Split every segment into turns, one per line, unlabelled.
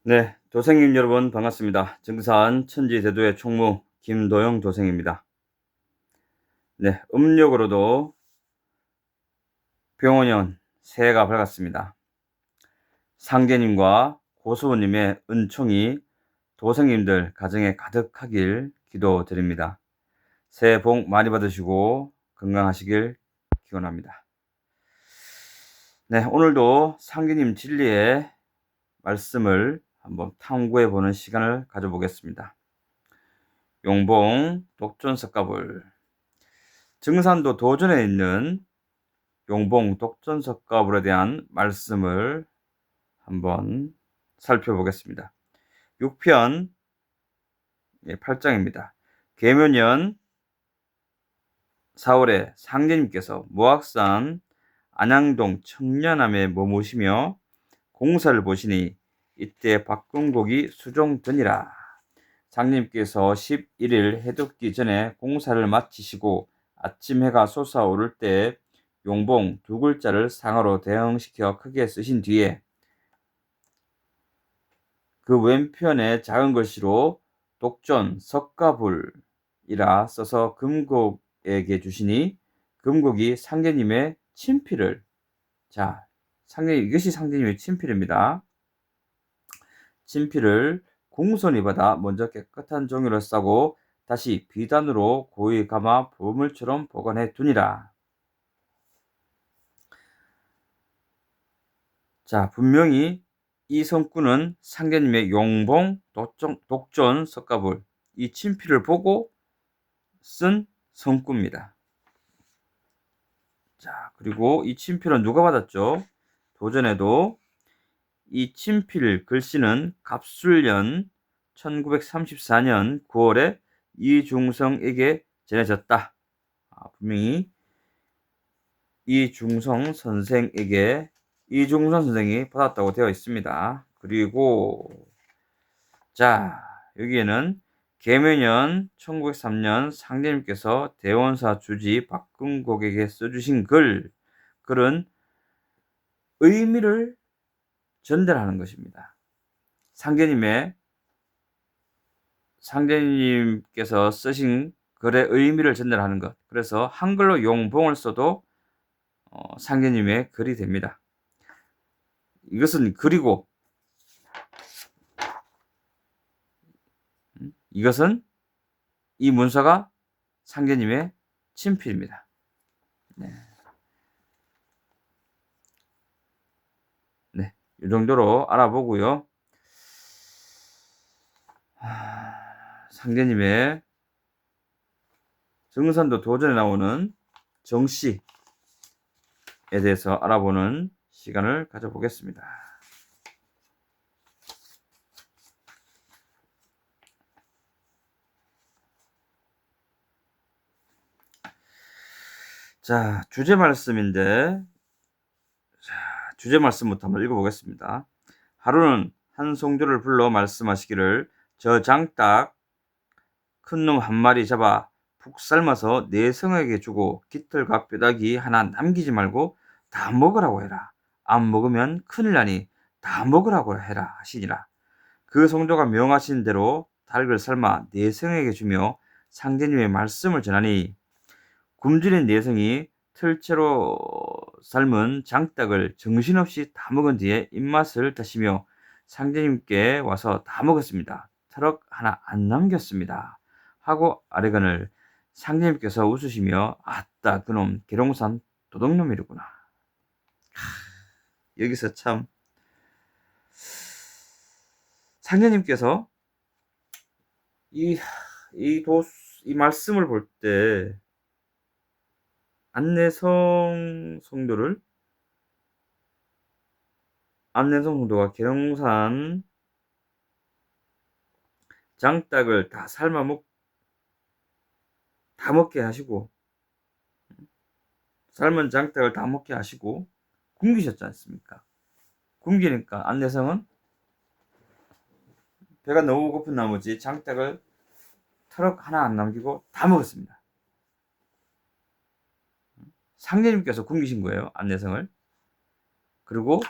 네, 도생님 여러분 반갑습니다. 증산 천지대도의 총무 김도영 도생입니다. 네, 음력으로도 병원년 새해가 밝았습니다. 상제님과 고수호님의 은총이 도생님들 가정에 가득하길 기도드립니다. 새해 복 많이 받으시고 건강하시길 기원합니다. 네, 오늘도 상제님 진리의 말씀을 한번 탐구해 보는 시간을 가져보겠습니다. 용봉 독전석가불. 증산도 도전에 있는 용봉 독전석가불에 대한 말씀을 한번 살펴보겠습니다. 6편 8장입니다. 계묘년 4월에 상제님께서 무악산 안양동 청년암에 머무시며 공사를 보시니 이때 박근곡이 수종되니라. 상제님께서 11일 해돋기 전에 공사를 마치시고 아침 해가 솟아오를 때 용봉 두 글자를 상어로 대형시켜 크게 쓰신 뒤에 그 왼편에 작은 글씨로 독전 석가불이라 써서 금곡에게 주시니 금곡이 상제님의 친필을, 자, 이것이 상제님의 친필입니다. 친필을 공손히 받아 먼저 깨끗한 종이로 싸고 다시 비단으로 고이 감아 보물처럼 보관해 두니라. 자, 분명히 이 성구는 상제님의 용봉 독전 석가불, 이 친필을 보고 쓴 성구입니다. 자, 그리고 이 친필은 누가 받았죠? 도전에도 이 친필 글씨는 갑술년 1934년 9월에 이중성에게 전해졌다. 분명히 이중성 선생이 받았다고 되어 있습니다. 그리고 자, 여기에는 계묘년 1903년 상제님께서 대원사 주지 박근곡에게 써주신 글은 의미를 전달하는 것입니다. 상제님께서 쓰신 글의 의미를 전달하는 것. 그래서 한글로 용봉을 써도 상제님의 글이 됩니다. 이것은 글이고, 이 문서가 상제님의 친필입니다. 네. 네, 이 정도로 알아보고요. 상제님의 증산도 도전에 나오는 정씨에 대해서 알아보는 시간을 가져보겠습니다. 자, 주제 말씀인데, 주제 말씀부터 한번 읽어보겠습니다. 하루는 한 송조를 불러 말씀하시기를 저 장딱 큰 놈 한 마리 잡아 푹 삶아서 내 성에게 주고 깃털과 뼈다귀 하나 남기지 말고 다 먹으라고 해라. 안 먹으면 큰일 나니 다 먹으라고 해라 하시니라. 그 성조가 명하신 대로 닭을 삶아 내 성에게 주며 상제님의 말씀을 전하니 굶주린 내성이 틀채로 삶은 장닭을 정신없이 다 먹은 뒤에 입맛을 다시며 상제님께 와서 다 먹었습니다. 터럭 하나 안 남겼습니다. 하고 아래간을 상제님께서 웃으시며 아따 그놈 계룡산 도둑놈이로구나. 여기서 참 상제님께서 이 말씀을 볼 때 안내성 성도가 계룡산 장닭을 다 먹게 하시고, 삶은 장닭을 다 먹게 하시고 굶기셨지 않습니까? 굶기니까 안내성은 배가 너무 고픈 나머지 장닭을 터럭 하나 안 남기고 다 먹었습니다. 상제님께서 굶기신 거예요, 안내성을. 그리고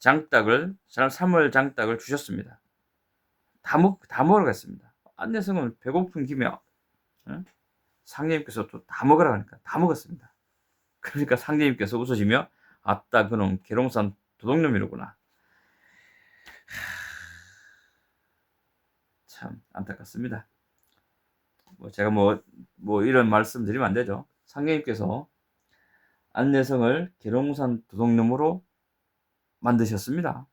장닭을 3월 장닭을 주셨습니다. 다 먹으러 갔습니다. 안내성은 배고픈 김에 상님께서 또 다 먹으라 하니까 다 먹었습니다. 그러니까 상님께서 웃으시며 아따 그놈 계룡산 도둑놈이로구나. 참 안타깝습니다. 제가 이런 말씀 드리면 안 되죠. 상님께서 안내성을 계룡산 도둑놈으로 만드셨습니다.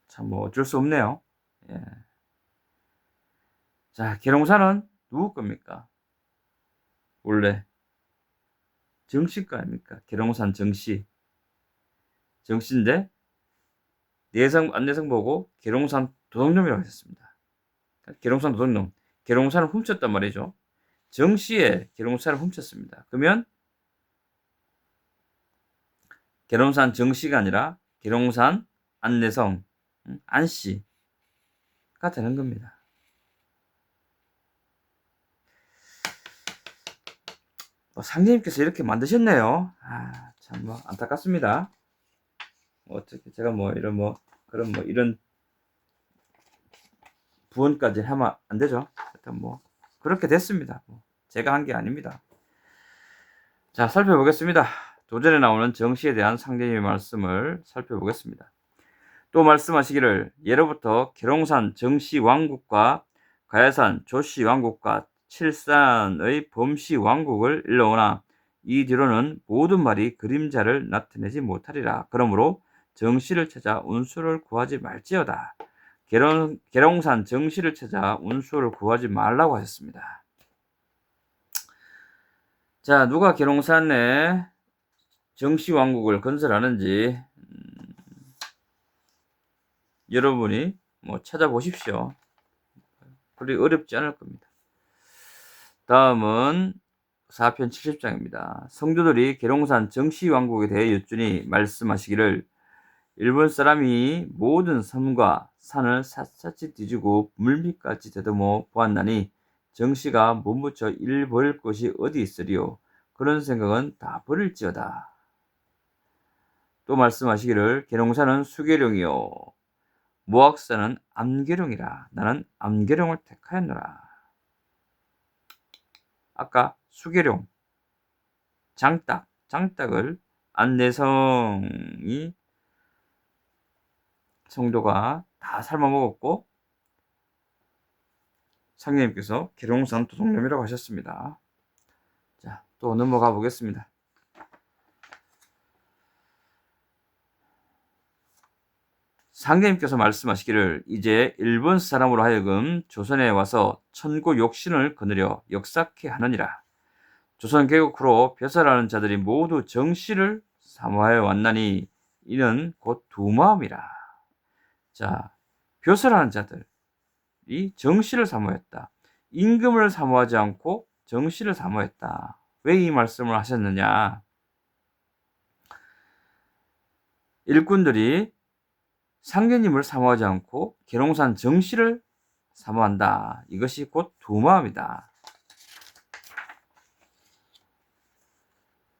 참 어쩔 수 없네요. 예. 자, 계룡산은 누구 겁니까? 원래 정씨 거 아닙니까? 계룡산 정씨인데 안내성 보고 계룡산 도둑놈이라고 하셨습니다. 계룡산 도둑놈, 계룡산을 훔쳤단 말이죠. 정씨의 계룡산을 훔쳤습니다. 그러면 계룡산 정씨가 아니라 계룡산 안내성 안씨가 되는 겁니다. 상님께서 이렇게 만드셨네요. 참 안타깝습니다. 어떻게 제가 이런 부언까지 하면 안 되죠. 일단 그렇게 됐습니다. 제가 한 게 아닙니다. 자, 살펴보겠습니다. 도전에 나오는 정씨에 대한 상대님의 말씀을 살펴보겠습니다. 또 말씀하시기를 예로부터 계룡산 정씨 왕국과 가야산 조씨 왕국과 칠산의 범씨 왕국을 일러오나 이 뒤로는 모든 말이 그림자를 나타내지 못하리라. 그러므로 정씨를 찾아 운수를 구하지 말지어다. 계룡산 정씨를 찾아 운수를 구하지 말라고 하셨습니다. 자, 누가 계룡산에 정씨 왕국을 건설하는지 여러분이 찾아보십시오. 그리 어렵지 않을 겁니다. 다음은 4편 70장입니다. 성도들이 계룡산 정씨 왕국에 대해 여쭈니 말씀하시기를 일본 사람이 모든 섬과 산을 샅샅이 뒤지고 물밑까지 되도모 보았나니 정씨가 몸부쳐 일 버릴 곳이 어디 있으리요. 그런 생각은 다 버릴지어다. 또 말씀하시기를 계룡산은 수계룡이요 모악산은 암계룡이라. 나는 암계룡을 택하였노라. 아까 수계룡 장닭을 안내성이 성도가 다 삶아 먹었고 상님께서 계룡산 도둑놈이라고 하셨습니다. 자, 또 넘어가 보겠습니다. 상님께서 말씀하시기를 이제 일본 사람으로 하여금 조선에 와서 천고 욕신을 거느려 역사케 하느니라. 조선 개국 후로 벼슬하는 자들이 모두 정씨를 사모하여 왔나니 이는 곧 두 마음이라. 자, 벼슬하는 자들이 정씨를 사모했다. 임금을 사모하지 않고 정씨를 사모했다. 왜 이 말씀을 하셨느냐? 일꾼들이 상계님을 사모하지 않고 계룡산 정씨를 사모한다. 이것이 곧 두 마음이다.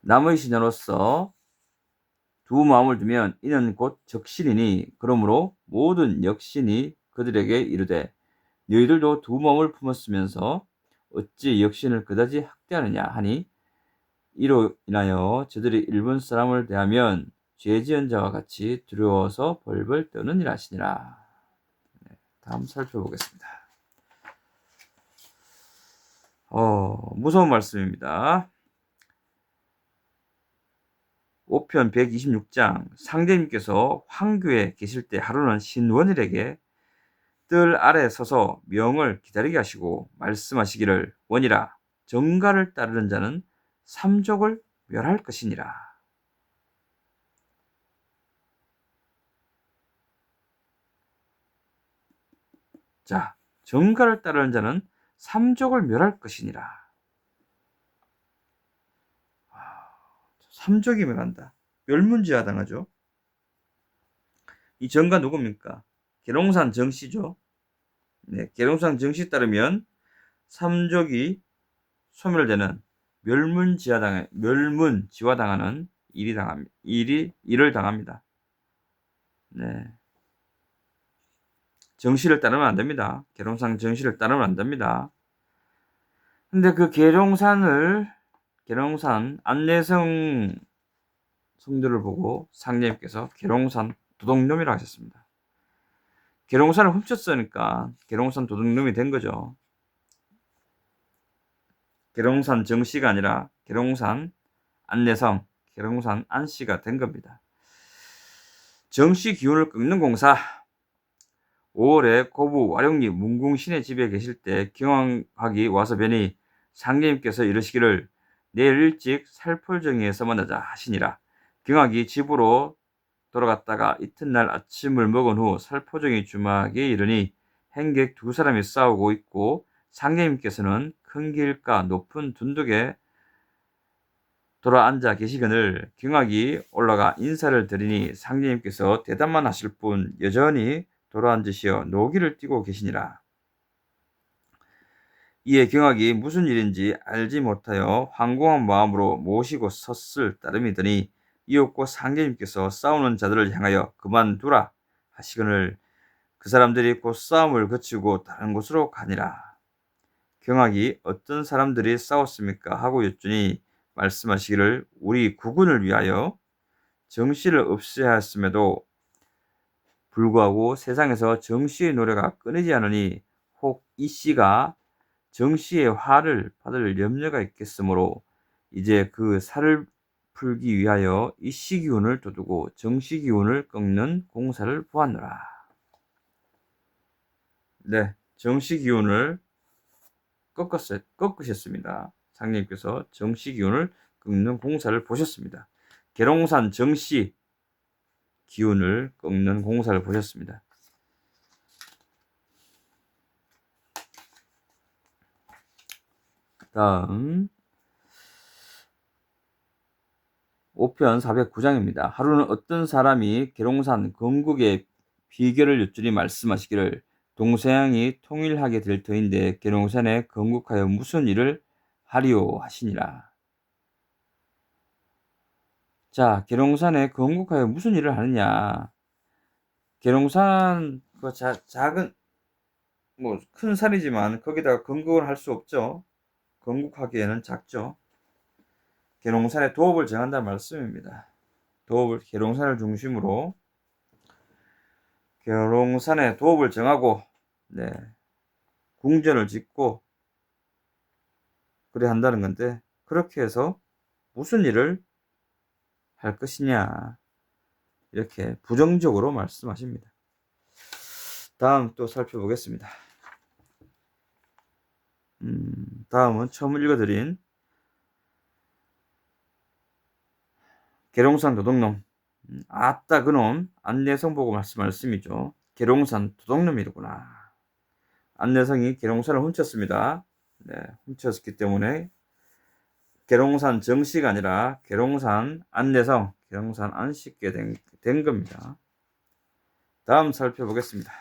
남의 신하로서 두 마음을 두면 이는 곧 적신이니 그러므로 모든 역신이 그들에게 이르되 너희들도 두 마음을 품었으면서 어찌 역신을 그다지 학대하느냐 하니 이로 인하여 저들이 일본 사람을 대하면 죄지은 자와 같이 두려워서 벌벌 떠느니라 하시니라. 다음 살펴보겠습니다. 무서운 말씀입니다. 5편 126장 상대님께서 황교에 계실 때 하루는 신원일에게 뜰 아래 서서 명을 기다리게 하시고 말씀하시기를 원이라 정가를 따르는 자는 삼족을 멸할 것이니라. 자, 정가를 따르는 자는 삼족을 멸할 것이니라. 삼족이 멸한다. 멸문지하당하죠. 이 정가 누굽니까? 계룡산 정씨죠. 네, 계룡산 정씨 따르면 삼족이 소멸되는 멸문지화당하는 일을 당합니다. 네. 정시를 따르면 안 됩니다. 계룡산 정시를 따르면 안 됩니다. 근데 그 계룡산 안내성 성들을 보고 상제님께서 계룡산 도둑놈이라고 하셨습니다. 계룡산을 훔쳤으니까 계룡산 도둑놈이 된 거죠. 계룡산 정씨가 아니라 계룡산 안내성, 계룡산 안씨가 된 겁니다. 정씨 기운을 꺾는 공사. 5월에 고부 와룡리 문궁신의 집에 계실 때 경황학이 와서 뵈니 상제님께서 이르시기를 내일 일찍 살풀정리에서 만나자 하시니라. 경학이 집으로 돌아갔다가 이튿날 아침을 먹은 후 살포정이 주막에 이르니 행객 두 사람이 싸우고 있고 상제님께서는 큰 길가 높은 둔덕에 돌아앉아 계시거늘 경학이 올라가 인사를 드리니 상제님께서 대답만 하실 뿐 여전히 돌아앉으시어 노기를 띠고 계시니라. 이에 경학이 무슨 일인지 알지 못하여 황공한 마음으로 모시고 섰을 따름이더니 이윽고 상제님께서 싸우는 자들을 향하여 그만두라 하시거늘 그 사람들이 곧 싸움을 그치고 다른 곳으로 가니라. 경학이 어떤 사람들이 싸웠습니까? 하고 여쭈니 말씀하시기를 우리 국군을 위하여 정씨를 없애야 했음에도 불구하고 세상에서 정씨의 노래가 끊이지 않으니 혹 이 씨가 정씨의 화를 받을 염려가 있겠으므로 이제 그 살을 풀기 위하여 이 씨 기운을 돋우고 정씨 기운을 꺾는 공사를 보았노라. 네, 정씨 기운을 꺾으셨습니다. 상님께서 정씨 기운을 꺾는 공사를 보셨습니다. 계룡산 정씨 기운을 꺾는 공사를 보셨습니다. 다음 5편 409장입니다. 하루는 어떤 사람이 계룡산 건국의 비결을 여쭈니 말씀하시기를 동서양이 통일하게 될 터인데 계룡산에 건국하여 무슨 일을 하리오 하시니라. 자, 계룡산에 건국하여 무슨 일을 하느냐. 계룡산 그 작은 큰 산이지만 거기다가 건국을 할 수 없죠. 건국하기에는 작죠. 계룡산의 도읍을 정한다는 말씀입니다. 계룡산을 중심으로 계룡산의 도읍을 정하고 궁전을 짓고 그래 한다는 건데 그렇게 해서 무슨 일을 할 것이냐 이렇게 부정적으로 말씀하십니다. 다음 또 살펴보겠습니다. 다음은 처음 읽어드린 계룡산 도둑놈. 아따 그놈 안내성 보고 말씀이죠. 계룡산 도둑놈이구나. 안내성이 계룡산을 훔쳤습니다. 훔쳤기 때문에 계룡산 정씨가 아니라 계룡산 안내성, 계룡산 안씨께 된 겁니다. 다음 살펴보겠습니다.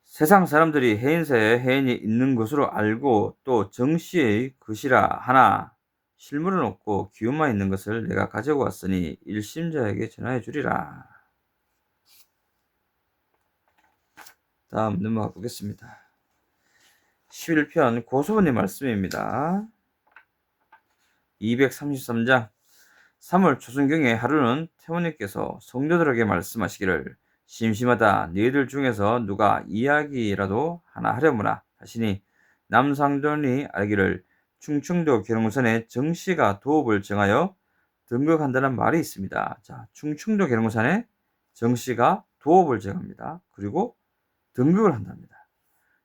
세상 사람들이 해인사에 해인이 있는 것으로 알고 또 정씨의 것이라 하나 실물은 없고 기운만 있는 것을 내가 가지고 왔으니 일심자에게 전하여 주리라. 다음 넘어가 보겠습니다. 11편 고소원의 말씀입니다. 233장 3월 초순경에 하루는 태원님께서 성도들에게 말씀하시기를 심심하다 너희들 중에서 누가 이야기라도 하나 하려무나 하시니 남상돈이 알기를 충청도 계룡산에 정씨가 도읍을 정하여 등극한다는 말이 있습니다. 자, 충청도 계룡산에 정씨가 도읍을 정합니다. 그리고 등극을 한답니다.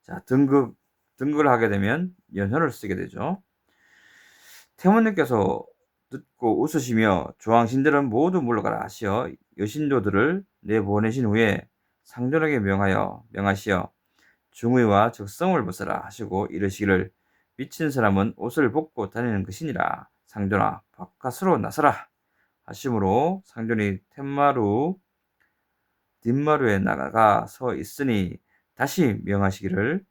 자, 등극을 하게 되면 연현을 쓰게 되죠. 태원님께서 듣고 웃으시며 조왕신들은 모두 물러가라 하시어 여신도들을 내보내신 후에 상전에게 명하시어 중의와 적성을 벗어라 하시고 이르시기를 미친 사람은 옷을 벗고 다니는 것이니라. 상전아 바깥으로 나서라 하심으로 상전이 뒷마루에 나가 서 있으니 다시 명하시기를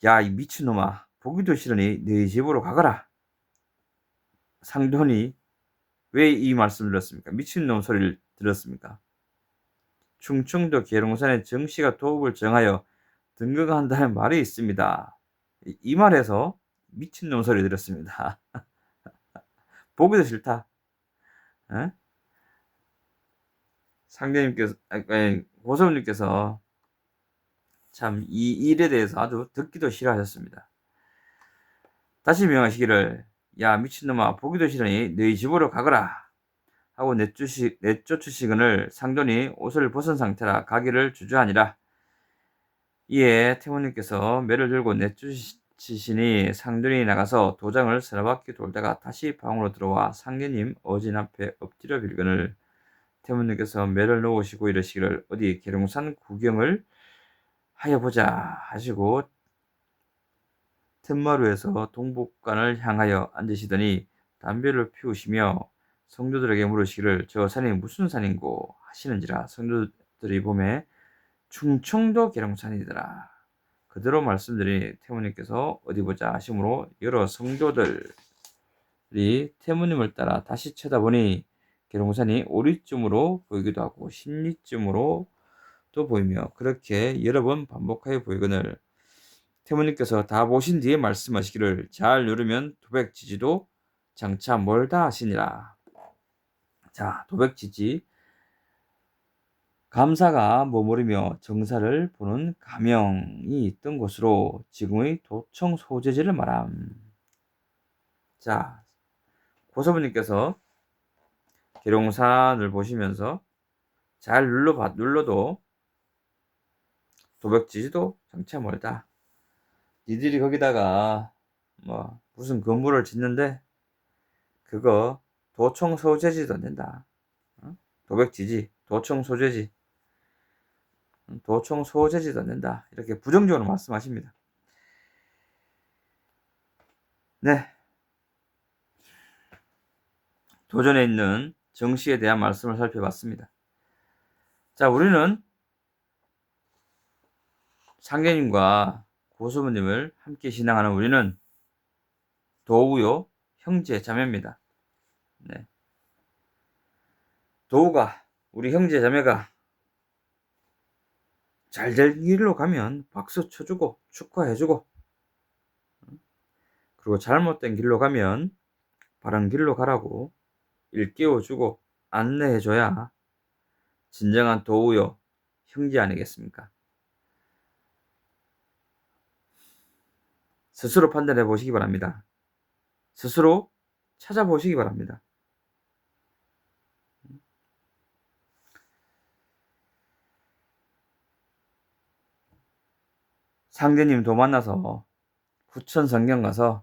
야, 이 미친놈아, 보기도 싫으니 네 집으로 가거라. 상돈이 왜 이 말씀을 들었습니까? 미친놈 소리를 들었습니까? 충청도 계룡산의 정씨가 도읍을 정하여 등극한다는 말이 있습니다. 이 말에서 미친놈 소리 들었습니다. 보기도 싫다. 에? 상대님께서, 고소님께서 참 이 일에 대해서 아주 듣기도 싫어하셨습니다. 다시 명하시기를, 야, 미친놈아, 보기도 싫으니 너희 집으로 가거라 하고 내쫓으시거늘 상돈이 옷을 벗은 상태라 가기를 주저하니라. 이에 태모님께서 매를 들고 내쫓으시니 상돈이 나가서 도장을 서너 바퀴 돌다가 다시 방으로 들어와 상계님 어진 앞에 엎드려 빌거늘 태모님께서 매를 놓으시고 이러시기를, 어디 계룡산 구경을 하여 보자 하시고 틈마루에서 동북간을 향하여 앉으시더니 담배를 피우시며 성도들에게 물으시기를, 저 산이 무슨 산인고 하시는지라. 성도들이 보매 충청도 계룡산이더라. 그대로 말씀드리니 태모님께서 어디 보자 하심으로 여러 성도들이 태모님을 따라 다시 쳐다보니 계룡산이 오리쯤으로 보이기도 하고 십리쯤으로 또 보이며 그렇게 여러 번 반복하여 보이거늘 태모님께서 다 보신 뒤에 말씀하시기를, 잘 누르면 도백지지도 장차 멀다 하시니라. 자, 도백지지, 감사가 머무르며 정사를 보는 가명이 있던 곳으로 지금의 도청 소재지를 말함. 자, 고서부님께서 계룡산을 보시면서 잘 눌러도 도백지지도 장차 멀다. 니들이 거기다가 뭐 무슨 건물을 짓는데 그거 도청 소재지도 안 된다. 도백지지, 도청 소재지, 도청 소재지도 안 된다. 이렇게 부정적으로 말씀하십니다. 네. 도전에 있는 정씨에 대한 말씀을 살펴봤습니다. 자, 우리는 상계님과 고수부님을 함께 신앙하는 우리는 도우요 형제 자매입니다. 네. 도우가, 우리 형제 자매가 잘 될 길로 가면 박수 쳐주고 축하해주고, 그리고 잘못된 길로 가면 바른 길로 가라고 일깨워주고 안내해줘야 진정한 도우요 형제 아니겠습니까? 스스로 판단해 보시기 바랍니다. 스스로 찾아보시기 바랍니다. 상대님 도 만나서 부천 성경 가서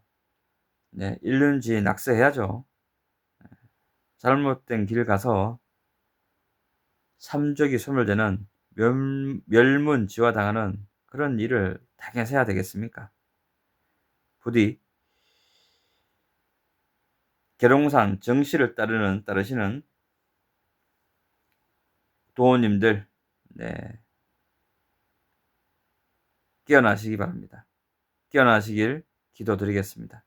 일륜지 낙서해야죠. 잘못된 길 가서 삼족이 소멸되는 멸문지화 당하는 그런 일을 당해서 해야 되겠습니까? 부디 계룡산 정씨를 따르시는 도원님들 깨어나시기 바랍니다. 깨어나시길 기도드리겠습니다.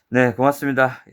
네, 고맙습니다.